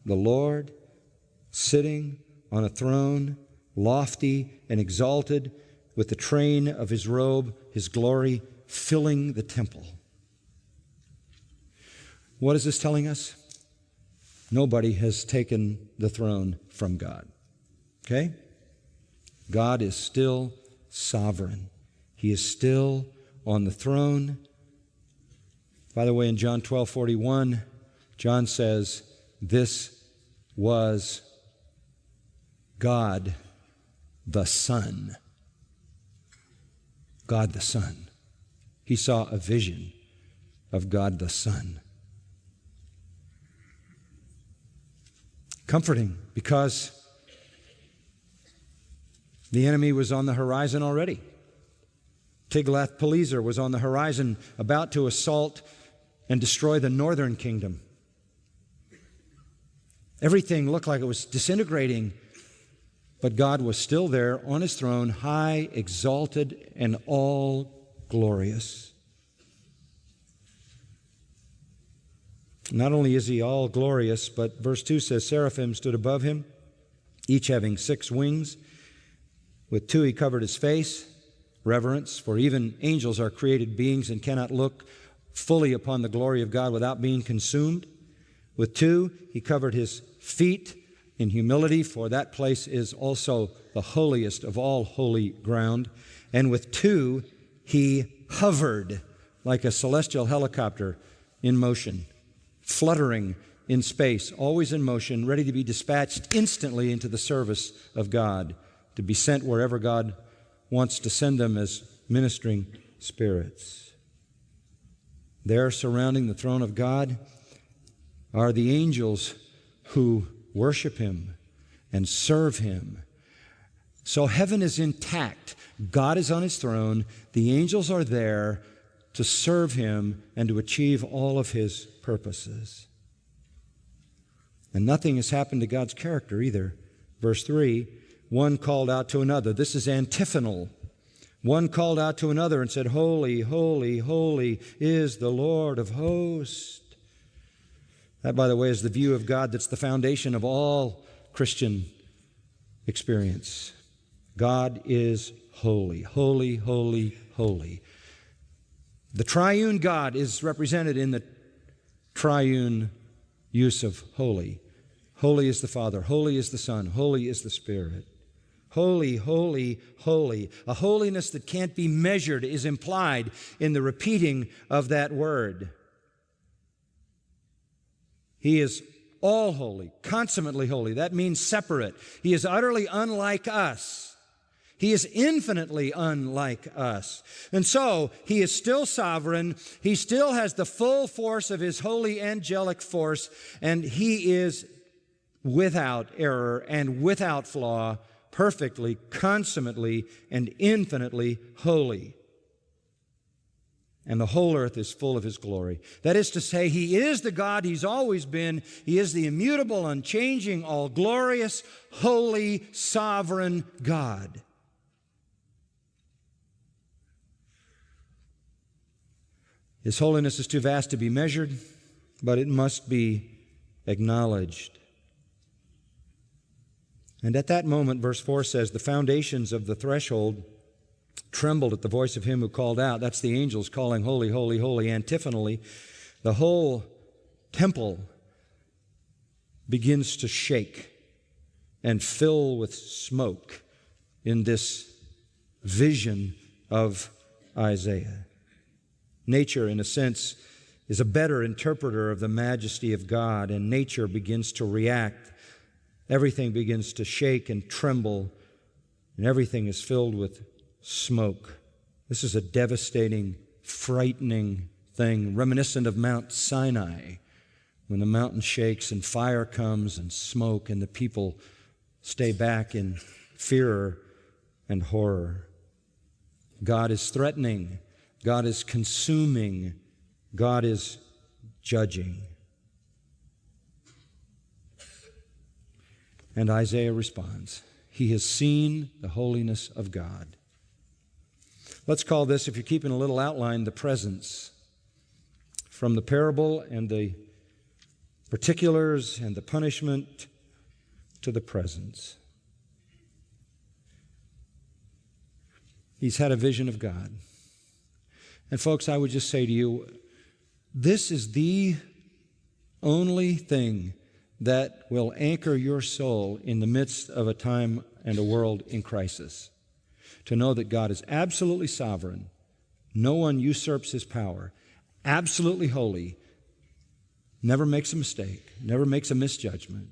the Lord, sitting on a throne, lofty and exalted, with the train of his robe, his glory, filling the temple. What is this telling us? Nobody has taken the throne from God. Okay? God is still sovereign. He is still on the throne. By the way, in John 12:41, John says, this was God the Son. God the Son. He saw a vision of God the Son. Comforting because the enemy was on the horizon already. Tiglath-Pileser was on the horizon, about to assault and destroy the northern kingdom. Everything looked like it was disintegrating, but God was still there on his throne, high, exalted, and all glorious. Not only is he all glorious, but verse 2 says, Seraphim stood above him, each having 6 wings. With 2 he covered his face, reverence, for even angels are created beings and cannot look fully upon the glory of God without being consumed. With 2 he covered his feet in humility, for that place is also the holiest of all holy ground. And with 2 he hovered like a celestial helicopter in motion, fluttering in space, always in motion, ready to be dispatched instantly into the service of God, to be sent wherever God wants to send them as ministering spirits. There, surrounding the throne of God, are the angels who worship him and serve him. So heaven is intact. God is on his throne. The angels are there to serve him and to achieve all of his purposes. And nothing has happened to God's character either. Verse 3, one called out to another. This is antiphonal. One called out to another and said, Holy, holy, holy is the Lord of hosts. That, by the way, is the view of God that's the foundation of all Christian experience. God is holy, holy, holy, holy. The triune God is represented in the triune use of holy. Holy is the Father, holy is the Son, holy is the Spirit. Holy, holy, holy. A holiness that can't be measured is implied in the repeating of that word. He is all holy, consummately holy. That means separate. He is utterly unlike us. He is infinitely unlike us. And so, he is still sovereign. He still has the full force of his holy angelic force, and he is without error and without flaw, perfectly, consummately, and infinitely holy. And the whole earth is full of his glory. That is to say, he is the God he's always been. He is the immutable, unchanging, all-glorious, holy, sovereign God. His holiness is too vast to be measured, but it must be acknowledged. And at that moment, verse 4 says, the foundations of the threshold trembled at the voice of him who called out. That's the angels calling, holy, holy, holy. Antiphonally, the whole temple begins to shake and fill with smoke in this vision of Isaiah. Nature, in a sense, is a better interpreter of the majesty of God, and nature begins to react. Everything begins to shake and tremble, and everything is filled with smoke. This is a devastating, frightening thing, reminiscent of Mount Sinai, when the mountain shakes and fire comes and smoke, and the people stay back in fear and horror. God is threatening. God is consuming. God is judging. And Isaiah responds. He has seen the holiness of God. Let's call this, if you're keeping a little outline, the presence. From the parable and the particulars and the punishment to the presence. He's had a vision of God. And folks, I would just say to you, this is the only thing that will anchor your soul in the midst of a time and a world in crisis. To know that God is absolutely sovereign, no one usurps his power, absolutely holy, never makes a mistake, never makes a misjudgment,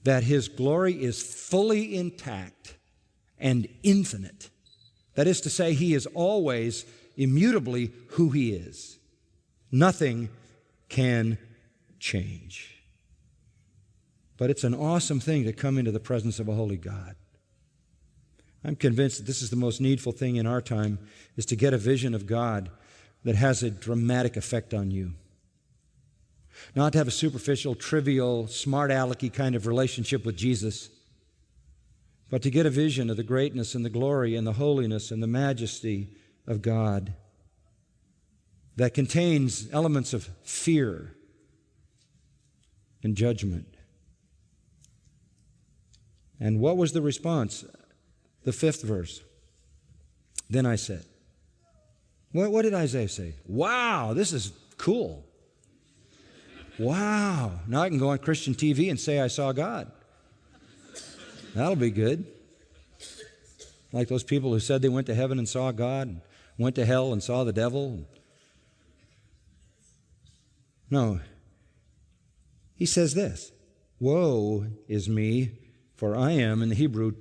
that his glory is fully intact and infinite. That is to say, he is always immutably who he is. Nothing can change. But it's an awesome thing to come into the presence of a holy God. I'm convinced that this is the most needful thing in our time, is to get a vision of God that has a dramatic effect on you. Not to have a superficial, trivial, smart-alecky kind of relationship with Jesus, but to get a vision of the greatness and the glory and the holiness and the majesty of God that contains elements of fear and judgment. And what was the response? The 5th verse. Then I said. What did Isaiah say? Wow, this is cool. Wow. Now I can go on Christian TV and say I saw God. That'll be good. Like those people who said they went to heaven and saw God, and went to hell and saw the devil. No. He says this, woe is me, for I am, in the Hebrew,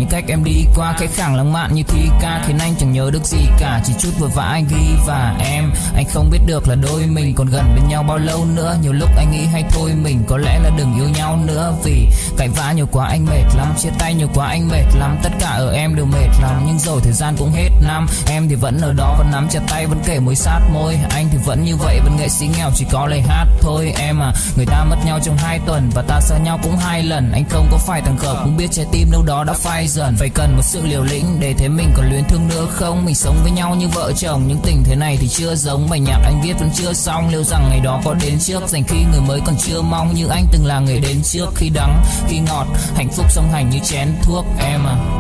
cách em đi qua cái khoảng lãng mạn như thi ca khiến anh chẳng nhớ được gì cả, chỉ chút vội vã anh ghi và em. Anh không biết được là đôi mình còn gần bên nhau bao lâu nữa. Nhiều lúc anh nghĩ hay thôi mình có lẽ là đừng yêu nhau nữa, vì cãi vã nhiều quá anh mệt lắm, chia tay nhiều quá anh mệt lắm. Tất cả ở em đều mệt lòng, nhưng rồi thời gian cũng hết năm. Em thì vẫn ở đó, vẫn nắm chặt tay, vẫn kể môi sát môi. Anh thì vẫn như vậy, vẫn nghệ sĩ nghèo chỉ có lời hát thôi. Em à, người ta mất nhau trong 2 tuần và ta xa nhau cũng 2 lần. Anh không có phải thằng khờ, cũng biết trái tim đâu đó đã phai dần. Phải cần một sự liều lĩnh để thấy mình còn luyến thương nữa không. Mình sống với nhau như vợ chồng, những tình thế này thì chưa giống. Bài nhạc anh viết vẫn chưa xong, liệu rằng ngày đó có đến trước. Dành khi người mới còn chưa mong, như anh từng là người đến trước. Khi đắng, khi ngọt, hạnh phúc song hành như chén thuốc em à.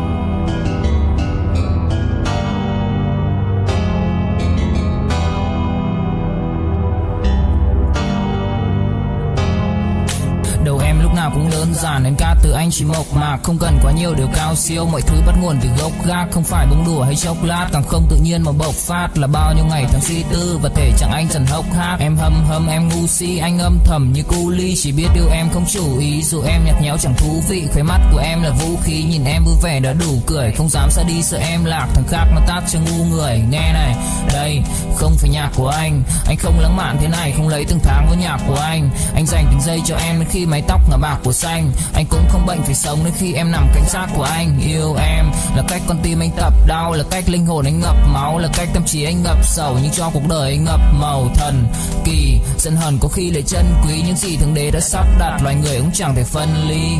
Nào cũng đơn giản nên ca từ anh chỉ mộc mạc, không cần quá nhiều điều cao siêu. Mọi thứ bắt nguồn từ gốc gác, không phải bông đùa hay chốc lát, càng không tự nhiên mà bộc phát. Là bao nhiêu ngày tháng suy tư và thể chẳng anh dần hốc hác. Em hâm em ngu si, anh âm thầm như cu ly, chỉ biết yêu em không chủ ý. Dù em nhạt nhẽo chẳng thú vị, khóe mắt của em là vũ khí. Nhìn em vui vẻ đã đủ cười, không dám xa đi sợ em lạc. Thằng khác nó tát cho ngu người. Nghe này, đây không phải nhạc của anh không lãng mạn thế này, không lấy từng tháng với nhạc của anh. Anh dành từng giây cho em đến khi mái tóc ngả bạc của xanh. Anh cũng không bệnh phải sống đến khi em nằm cạnh xác của anh. Yêu em là cách con tim anh tập đau, là cách linh hồn anh ngập máu, là cách tâm trí anh ngập sầu, nhưng cho cuộc đời anh ngập màu thần kỳ. Giận hờn có khi lại chân quý, những gì thượng đế đã sắp đặt, loài người cũng chẳng thể phân ly.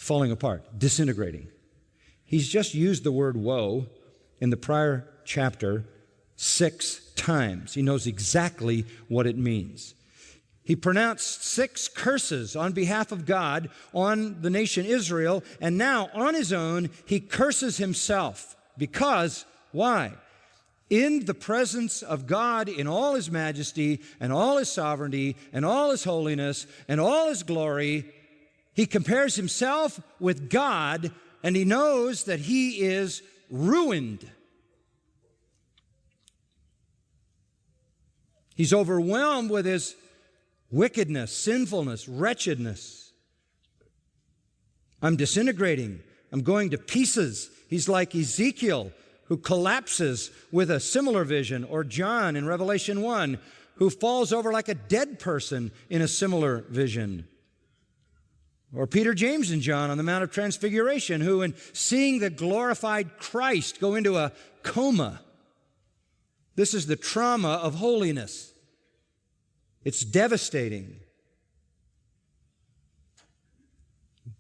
Falling apart, disintegrating. He's just used the word woe in the prior chapter 6 times. He knows exactly what it means. He pronounced 6 curses on behalf of God on the nation Israel, and now on his own, he curses himself. Because, why? In the presence of God in all his majesty and all his sovereignty and all his holiness and all his glory, he compares himself with God, and he knows that he is ruined. He's overwhelmed with his wickedness, sinfulness, wretchedness. I'm disintegrating. I'm going to pieces. He's like Ezekiel, who collapses with a similar vision, or John in Revelation 1, who falls over like a dead person in a similar vision. Or Peter, James, and John on the Mount of Transfiguration, who in seeing the glorified Christ go into a coma. This is the trauma of holiness. It's devastating.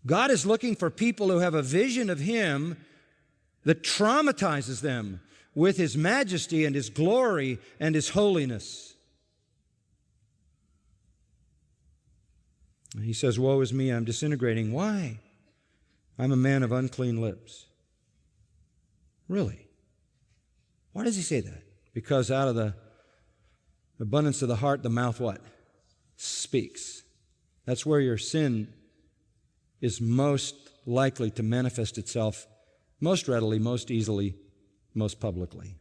God is looking for people who have a vision of Him that traumatizes them with His majesty and His glory and His holiness. He says, woe is me, I'm disintegrating. Why? I'm a man of unclean lips. Really? Why does he say that? Because out of the abundance of the heart, the mouth what? Speaks. That's where your sin is most likely to manifest itself most readily, most easily, most publicly.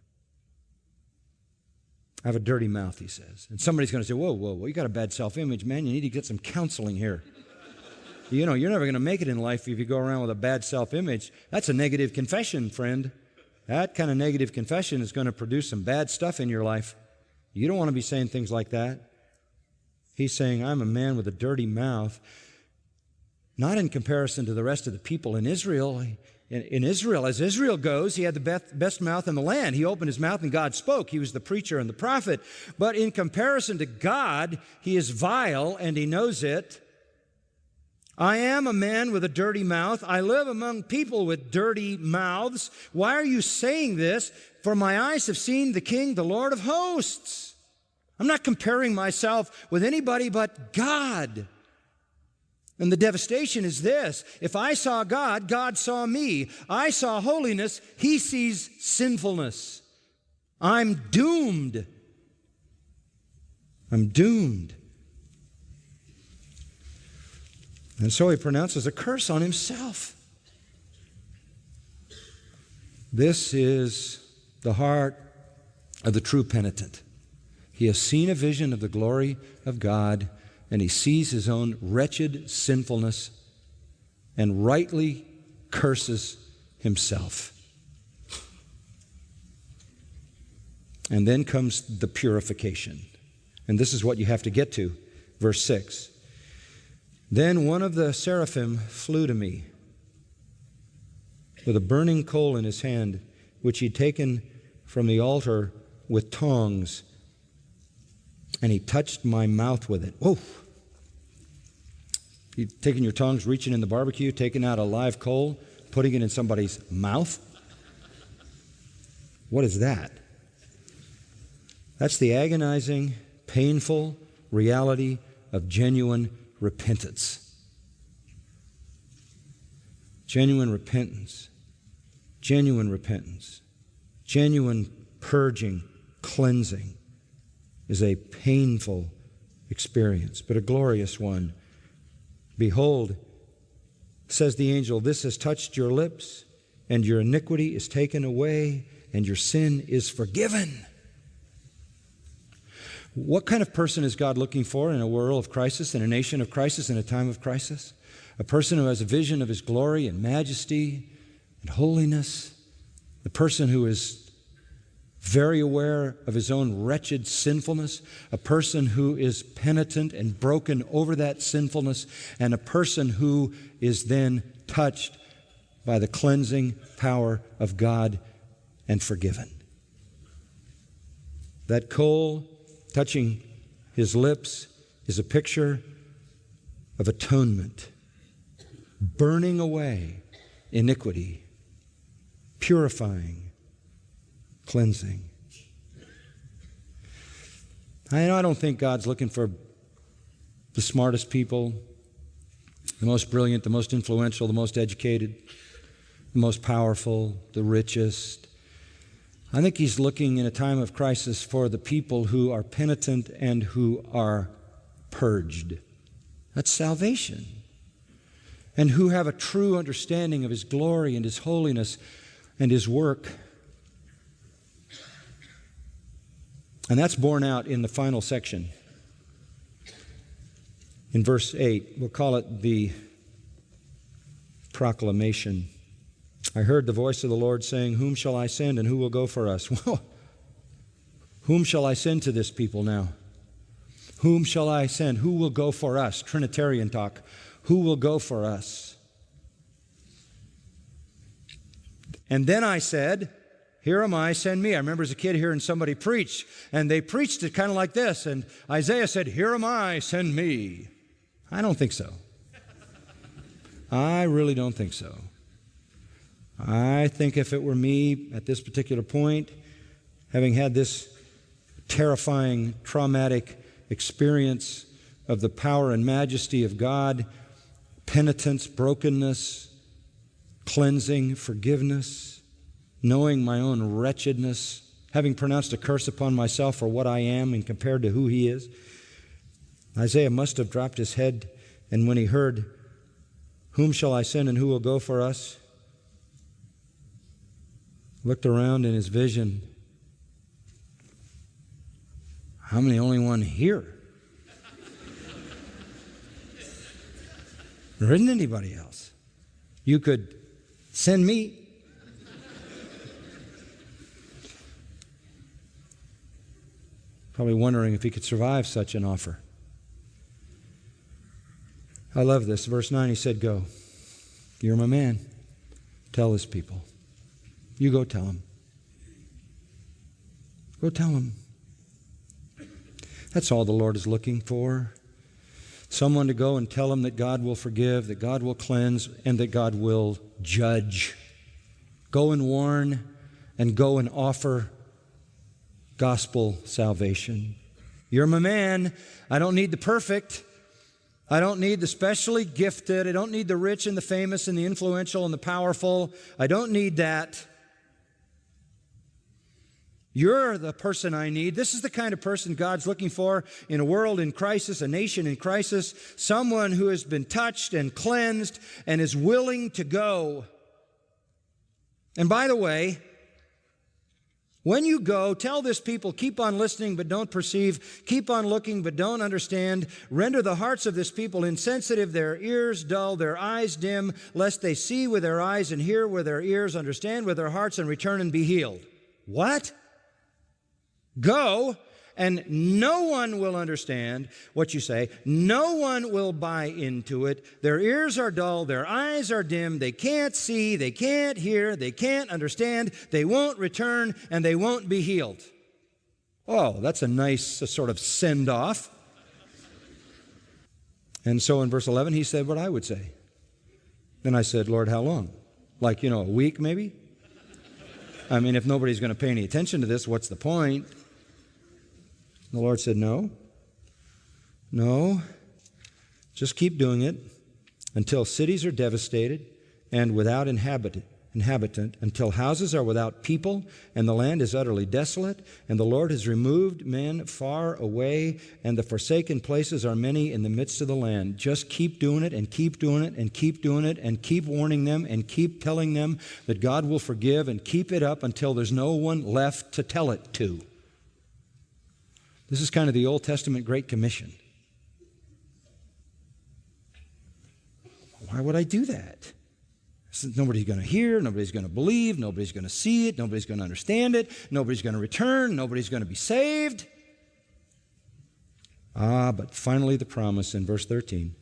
I have a dirty mouth, he says. And somebody's going to say, whoa, you got a bad self-image, man. You need to get some counseling here. You know, you're never going to make it in life if you go around with a bad self-image. That's a negative confession, friend. That kind of negative confession is going to produce some bad stuff in your life. You don't want to be saying things like that. He's saying, I'm a man with a dirty mouth. Not in comparison to the rest of the people in Israel. In Israel, as Israel goes, he had the best mouth in the land. He opened his mouth and God spoke. He was the preacher and the prophet. But in comparison to God, he is vile and he knows it. I am a man with a dirty mouth. I live among people with dirty mouths. Why are you saying this? For my eyes have seen the King, the Lord of hosts. I'm not comparing myself with anybody but God. And the devastation is this. If I saw God, God saw me. I saw holiness, he sees sinfulness. I'm doomed. I'm doomed. And so he pronounces a curse on himself. This is the heart of the true penitent. He has seen a vision of the glory of God, and he sees his own wretched sinfulness and rightly curses himself. And then comes the purification. And this is what you have to get to. Verse 6. Then one of the seraphim flew to me with a burning coal in his hand, which he'd taken from the altar with tongs, and he touched my mouth with it. Whoa! You've taken your tongs, reaching in the barbecue, taking out a live coal, putting it in somebody's mouth? What is that? That's the agonizing, painful reality of genuine repentance. Genuine repentance. Genuine repentance. Genuine purging, cleansing is a painful experience, but a glorious one. Behold, says the angel, this has touched your lips, and your iniquity is taken away, and your sin is forgiven. What kind of person is God looking for in a world of crisis, in a nation of crisis, in a time of crisis? A person who has a vision of his glory and majesty and holiness. The person who is very aware of his own wretched sinfulness, a person who is penitent and broken over that sinfulness, and a person who is then touched by the cleansing power of God and forgiven. That coal touching his lips is a picture of atonement, burning away iniquity, purifying, cleansing. I don't think God's looking for the smartest people, the most brilliant, the most influential, the most educated, the most powerful, the richest. I think he's looking in a time of crisis for the people who are penitent and who are purged. That's salvation. And who have a true understanding of his glory and his holiness and his work. And that's borne out in the final section. In verse 8, we'll call it the proclamation. I heard the voice of the Lord saying, whom shall I send and who will go for us? Well, whom shall I send to this people now? Whom shall I send? Who will go for us? Trinitarian talk. Who will go for us? And then I said, here am I, send me. I remember as a kid hearing somebody preach, and they preached it kind of like this, and Isaiah said, here am I, send me. I don't think so. I really don't think so. I think if it were me at this particular point, having had this terrifying, traumatic experience of the power and majesty of God, penitence, brokenness, cleansing, forgiveness, knowing my own wretchedness, having pronounced a curse upon myself for what I am and compared to who he is. Isaiah must have dropped his head, and when he heard, "Whom shall I send and who will go for us?" looked around in his vision. I'm the only one here. There isn't anybody else. You could send me. Probably wondering if he could survive such an offer. I love this. Verse 9, he said, "Go. You're my man. Tell his people." You go tell them. Go tell them. That's all the Lord is looking for. Someone to go and tell them that God will forgive, that God will cleanse, and that God will judge. Go and warn, and go and offer gospel salvation. You're my man. I don't need the perfect. I don't need the specially gifted. I don't need the rich and the famous and the influential and the powerful. I don't need that. You're the person I need. This is the kind of person God's looking for in a world in crisis, a nation in crisis, someone who has been touched and cleansed and is willing to go. And by the way, when you go, tell this people, keep on listening but don't perceive, keep on looking but don't understand, render the hearts of this people insensitive, their ears dull, their eyes dim, lest they see with their eyes and hear with their ears, understand with their hearts and return and be healed. What? Go, and no one will understand what you say. No one will buy into it. Their ears are dull. Their eyes are dim. They can't see. They can't hear. They can't understand. They won't return, and they won't be healed. Oh, that's a nice sort of send-off. And so in verse 11, he said what I would say. Then I said, "Lord, how long? Like, a week maybe? I mean, if nobody's going to pay any attention to this, what's the point?" The Lord said, No, just keep doing it until cities are devastated and without inhabitant, until houses are without people and the land is utterly desolate, and the Lord has removed men far away, and the forsaken places are many in the midst of the land. Just keep doing it and keep doing it and keep doing it and keep warning them and keep telling them that God will forgive, and keep it up until there's no one left to tell it to. This is kind of the Old Testament Great Commission. Why would I do that? Nobody's going to hear, nobody's going to believe, nobody's going to see it, nobody's going to understand it, nobody's going to return, nobody's going to be saved. But finally the promise in verse 13.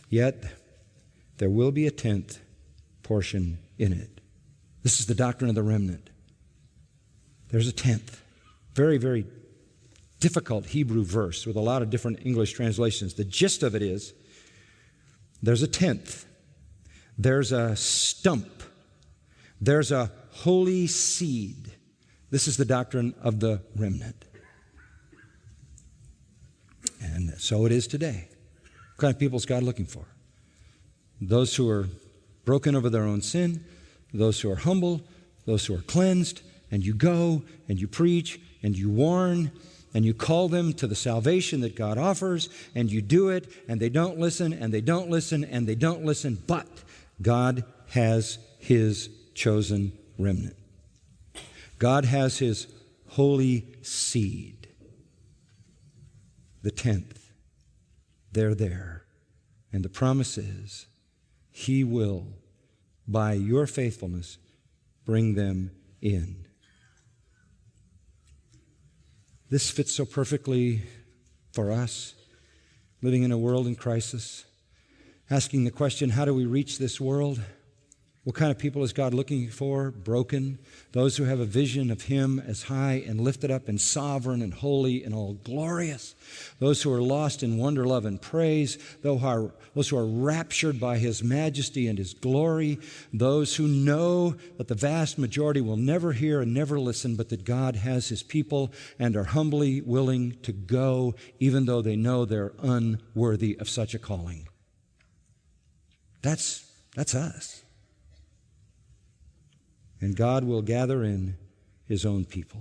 Yet there will be a 10th portion in it. This is the doctrine of the remnant. There's a 10th. Very, very difficult Hebrew verse with a lot of different English translations. The gist of it is, there's a 10th. There's a stump. There's a holy seed. This is the doctrine of the remnant. And so it is today. What kind of people is God looking for? Those who are broken over their own sin, those who are humble, those who are cleansed, and you go and you preach and you warn and you call them to the salvation that God offers, and you do it, and they don't listen, and they don't listen, and they don't listen, but God has His chosen remnant. God has His holy seed. The 10th. They're there. And the promise is, He will, by your faithfulness, bring them in. This fits so perfectly for us, living in a world in crisis, asking the question, how do we reach this world? What kind of people is God looking for? Broken. Those who have a vision of Him as high and lifted up and sovereign and holy and all glorious. Those who are lost in wonder, love, and praise. Those who are raptured by His majesty and His glory. Those who know that the vast majority will never hear and never listen, but that God has His people and are humbly willing to go, even though they know they're unworthy of such a calling. That's us. And God will gather in His own people.